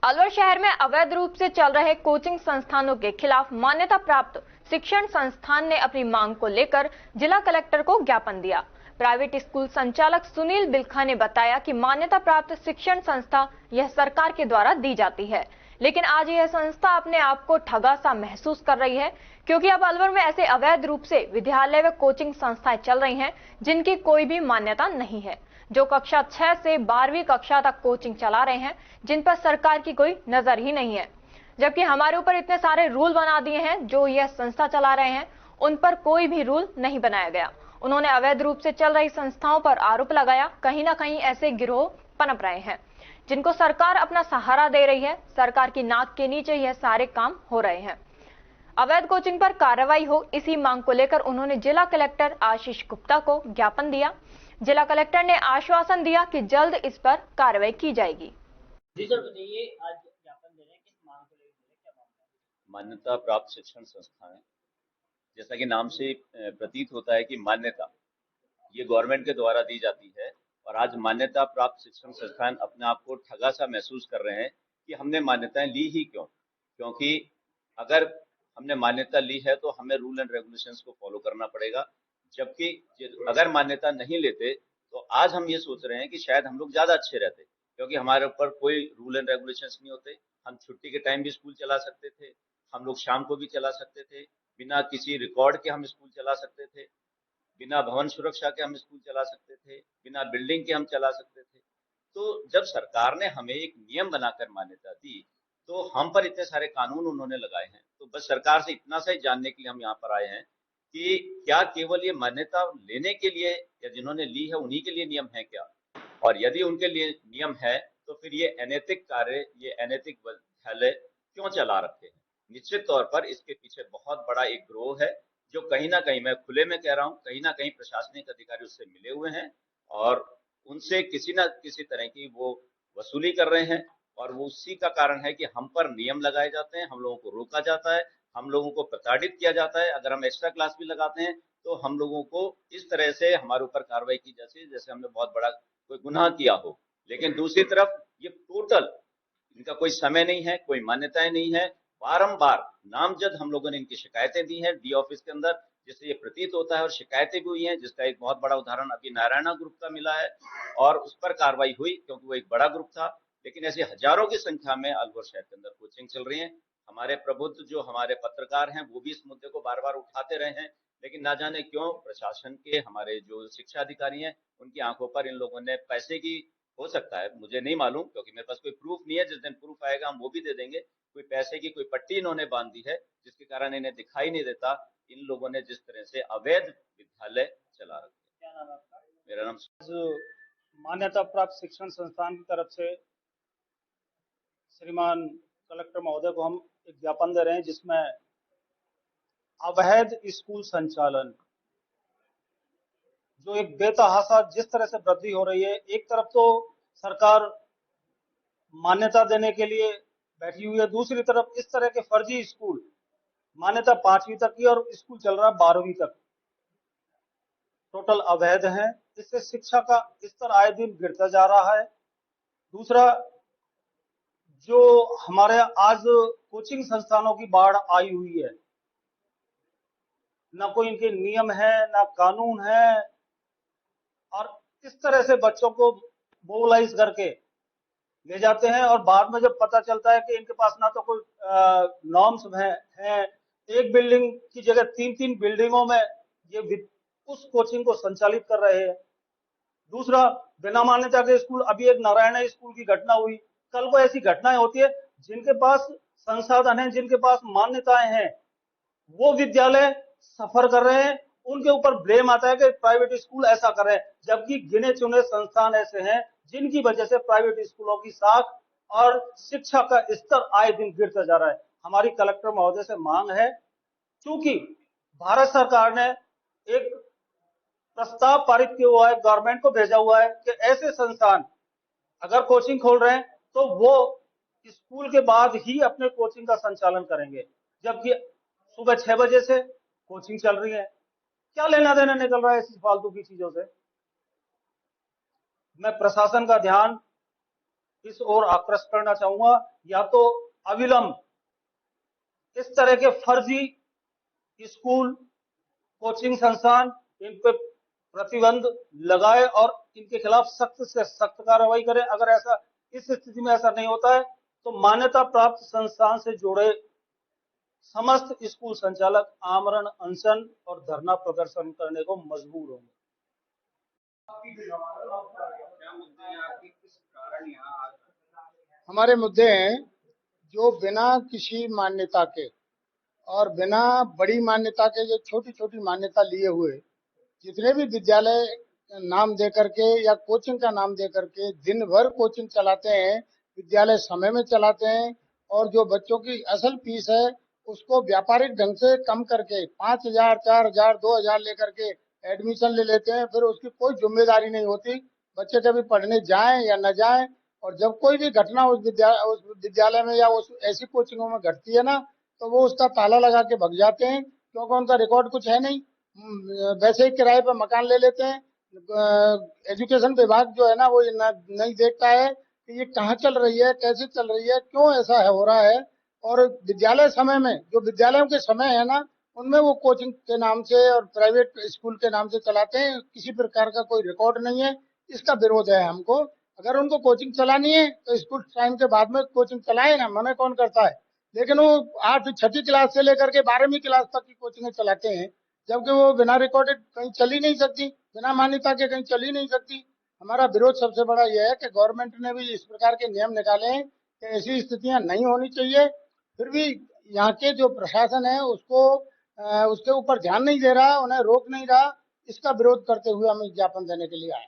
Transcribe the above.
अलवर शहर में अवैध रूप से चल रहे कोचिंग संस्थानों के खिलाफ मान्यता प्राप्त शिक्षण संस्थान ने अपनी मांग को लेकर जिला कलेक्टर को ज्ञापन दिया। प्राइवेट स्कूल संचालक सुनील बिलखा ने बताया कि मान्यता प्राप्त शिक्षण संस्था यह सरकार के द्वारा दी जाती है, लेकिन आज यह संस्था अपने आप को ठगा सा महसूस कर रही है, क्योंकि अब अलवर में ऐसे अवैध रूप से विद्यालय व कोचिंग संस्थाएं चल रही हैं जिनकी कोई भी मान्यता नहीं है, जो कक्षा 6 से 12वीं कक्षा तक कोचिंग चला रहे हैं, जिन पर सरकार की कोई नजर ही नहीं है। जबकि हमारे ऊपर इतने सारे रूल बना दिए हैं, जो यह संस्था चला रहे हैं उन पर कोई भी रूल नहीं बनाया गया। उन्होंने अवैध रूप से चल रही संस्थाओं पर आरोप लगाया, कहीं ना कहीं ऐसे गिरोह पनप रहे हैं जिनको सरकार अपना सहारा दे रही है। सरकार की नाक के नीचे यह सारे काम हो रहे हैं। अवैध कोचिंग पर कार्रवाई हो, इसी मांग को लेकर उन्होंने जिला कलेक्टर आशीष गुप्ता को ज्ञापन दिया। जिला कलेक्टर ने आश्वासन दिया कि जल्द इस पर कार्रवाई की जाएगी। जी सर, बताइए, आज ज्ञापन दे रहे हैं, किस मांग को लेकर, क्या मामला है? मान्यता प्राप्त शिक्षण संस्थाएं, जैसा कि नाम से प्रतीत होता है कि मान्यता ये गवर्नमेंट के द्वारा दी जाती है, और आज मान्यता प्राप्त शिक्षण संस्थान अपने आप को ठगा सा महसूस कर रहे हैं कि हमने मान्यताएं ली ही क्यों, क्योंकि अगर हमने मान्यता ली है तो हमें रूल एंड रेगुलेशंस को फॉलो करना पड़ेगा। जबकि अगर मान्यता नहीं लेते तो आज हम ये सोच रहे हैं कि शायद हम लोग ज्यादा अच्छे रहते, क्योंकि हमारे ऊपर कोई रूल एंड रेगुलेशंस नहीं होते। हम छुट्टी के टाइम भी स्कूल चला सकते थे, हम लोग शाम को भी चला सकते थे, बिना किसी रिकॉर्ड के हम स्कूल चला सकते थे, बिना भवन सुरक्षा के हम स्कूल चला सकते थे, बिना बिल्डिंग के हम चला सकते थे। तो जब सरकार ने हमें एक नियम बनाकर मान्यता दी तो हम पर इतने सारे कानून उन्होंने लगाए हैं। तो बस सरकार से इतना सा ही जानने के लिए हम यहाँ पर आए हैं कि क्या केवल ये मान्यता लेने के लिए या जिन्होंने ली है उन्हीं के लिए नियम है क्या, और यदि उनके लिए नियम है तो फिर ये अनैतिक कार्य, ये अनैतिक विद्यालय क्यों चला रखे हैं। निश्चित तौर पर इसके पीछे बहुत बड़ा एक गिरोह है, जो कहीं ना कहीं, मैं खुले में कह रहा हूँ, कहीं ना कहीं प्रशासनिक अधिकारी उससे मिले हुए हैं और उनसे किसी न किसी तरह की वो वसूली कर रहे हैं। और वो उसी का कारण है कि हम पर नियम लगाए जाते हैं, हम लोगों को रोका जाता है, हम लोगों को प्रताड़ित किया जाता है। अगर हम एक्स्ट्रा क्लास भी लगाते हैं तो हम लोगों को इस तरह से हमारे ऊपर कार्रवाई की जाती है जैसे हमने बहुत बड़ा कोई गुनाह किया हो। लेकिन दूसरी तरफ ये टोटल, इनका कोई समय नहीं है, कोई मान्यताएं नहीं है। बारंबार नामजद हम लोगों ने इनकी शिकायतें दी हैं डी ऑफिस के अंदर, जिससे ये प्रतीत होता है, और शिकायतें भी हुई हैं, जिसका एक बहुत बड़ा उदाहरण अभी नारायणा ग्रुप का मिला है और उस पर कार्रवाई हुई क्योंकि वो एक बड़ा ग्रुप था। लेकिन ऐसे हजारों की संख्या में अलवर शहर के अंदर कोचिंग चल रही है। हमारे प्रबुद्ध जो हमारे पत्रकार हैं वो भी इस मुद्दे को बार बार उठाते रहे हैं, लेकिन ना जाने क्यों प्रशासन के, हमारे जो शिक्षा अधिकारी हैं, उनकी आंखों पर इन लोगों ने पैसे की, हो सकता है, मुझे नहीं मालूम क्योंकि मेरे पास कोई प्रूफ नहीं है, जिस दिन प्रूफ आएगा हम वो भी दे देंगे, कोई पैसे की कोई पट्टी इन्होंने बांध दी है जिसके कारण इन्हें दिखाई नहीं देता इन लोगों ने जिस तरह से अवैध विद्यालय चला रखे। क्या नाम है आपका? मेरा नाम मान्यता प्राप्त शिक्षण संस्थान की तरफ से श्रीमान कलेक्टर महोदय को हम एक ज्ञापन दे रहे हैं, जिसमें अवैध स्कूल संचालन, जो एक बेतहाशा जिस तरह से वृद्धि हो रही है, एक तरफ तो सरकार मान्यता देने के लिए बैठी हुई है, दूसरी तरफ इस तरह के फर्जी स्कूल, मान्यता 5वीं तक की और स्कूल चल रहा है 12वीं तक, टोटल अवैध हैं। इससे शिक्षा का स्तर आए दिन गिरता जा रहा है। दूसरा, जो हमारे आज कोचिंग संस्थानों की बाढ़ आई हुई है, ना कोई इनके नियम है, ना कानून है, और इस तरह से बच्चों को मोबिलाइज करके ले जाते हैं और बाद में जब पता चलता है कि इनके पास ना तो कोई नॉर्म्स हैं, एक बिल्डिंग की जगह 3-3 बिल्डिंगों में ये उस कोचिंग को संचालित कर रहे हैं। दूसरा, बिना मान्यता के स्कूल, अभी एक नारायण स्कूल की घटना हुई, कल को ऐसी घटनाएं होती है, जिनके पास संसाधन है, जिनके पास मान्यताएं हैं, वो विद्यालय सफर कर रहे हैं, उनके ऊपर ब्लेम आता है कि प्राइवेट स्कूल ऐसा कर रहे हैं, जबकि गिने चुने संस्थान ऐसे हैं जिनकी वजह से प्राइवेट स्कूलों की साख और शिक्षा का स्तर आए दिन गिरता जा रहा है। हमारी कलेक्टर महोदय से मांग है, चूंकि भारत सरकार ने एक प्रस्ताव पारित किया हुआ है, गवर्नमेंट को भेजा हुआ है कि ऐसे संस्थान अगर कोचिंग खोल रहे हैं तो वो स्कूल के बाद ही अपने कोचिंग का संचालन करेंगे, जबकि सुबह 6 बजे से कोचिंग चल रही है। क्या लेना देना निकल रहा है ऐसी फालतू की चीजों से। मैं प्रशासन का ध्यान इस ओर आकृष्ट करना चाहूंगा, या तो अविलंब इस तरह के फर्जी स्कूल, कोचिंग संस्थान, इन पे प्रतिबंध लगाए और इनके खिलाफ सख्त से सख्त कार्रवाई करे। अगर ऐसा इस स्थिति में ऐसा नहीं होता है तो मान्यता प्राप्त संस्थान से जुड़े समस्त स्कूल संचालक आमरण अनशन और धरना प्रदर्शन करने को मजबूर होंगे। हमारे मुद्दे हैं जो बिना किसी मान्यता के और बिना बड़ी मान्यता के, जो छोटी छोटी मान्यता लिए हुए जितने भी विद्यालय नाम दे करके या कोचिंग का नाम दे करके दिन भर कोचिंग चलाते हैं, विद्यालय समय में चलाते हैं, और जो बच्चों की असल फीस है उसको व्यापारिक ढंग से कम करके 5,000, 4,000, 2,000 लेकर के एडमिशन ले लेते हैं। फिर उसकी कोई जिम्मेदारी नहीं होती बच्चे कभी पढ़ने जाएं या न जाएं। और जब कोई भी घटना उस विद्यालय में या उस ऐसी कोचिंगों में घटती है ना, तो वो उसका ताला लगा के भग जाते हैं, क्योंकि उनका रिकॉर्ड कुछ है नहीं। वैसे ही किराए पर मकान ले लेते हैं। एजुकेशन विभाग जो है ना, वो नहीं देखता है कि ये कहाँ चल रही है, कैसे चल रही है, क्यों ऐसा हो रहा है। और विद्यालय समय में जो विद्यालयों के समय है ना, उनमें वो कोचिंग के नाम से और प्राइवेट स्कूल के नाम से चलाते हैं। किसी प्रकार का कोई रिकॉर्ड नहीं है। इसका विरोध है हमको। अगर उनको कोचिंग चलानी है तो स्कूल टाइम के बाद में कोचिंग चलाए ना, मना कौन करता है। लेकिन वो 8वीं क्लास से लेकर के 12वीं क्लास तक की कोचिंग चलाते हैं, जबकि वो बिना रिकॉर्डेड कहीं चल ही नहीं सकती, बिना मान्यता के कहीं चल ही नहीं सकती। हमारा विरोध सबसे बड़ा यह है कि गवर्नमेंट ने भी इस प्रकार के नियम निकाले हैं कि ऐसी स्थितियां नहीं होनी चाहिए। फिर भी यहाँ के जो प्रशासन है उसके ऊपर ध्यान नहीं दे रहा, उन्हें रोक नहीं रहा। इसका विरोध करते हुए हम ज्ञापन देने के लिए आए।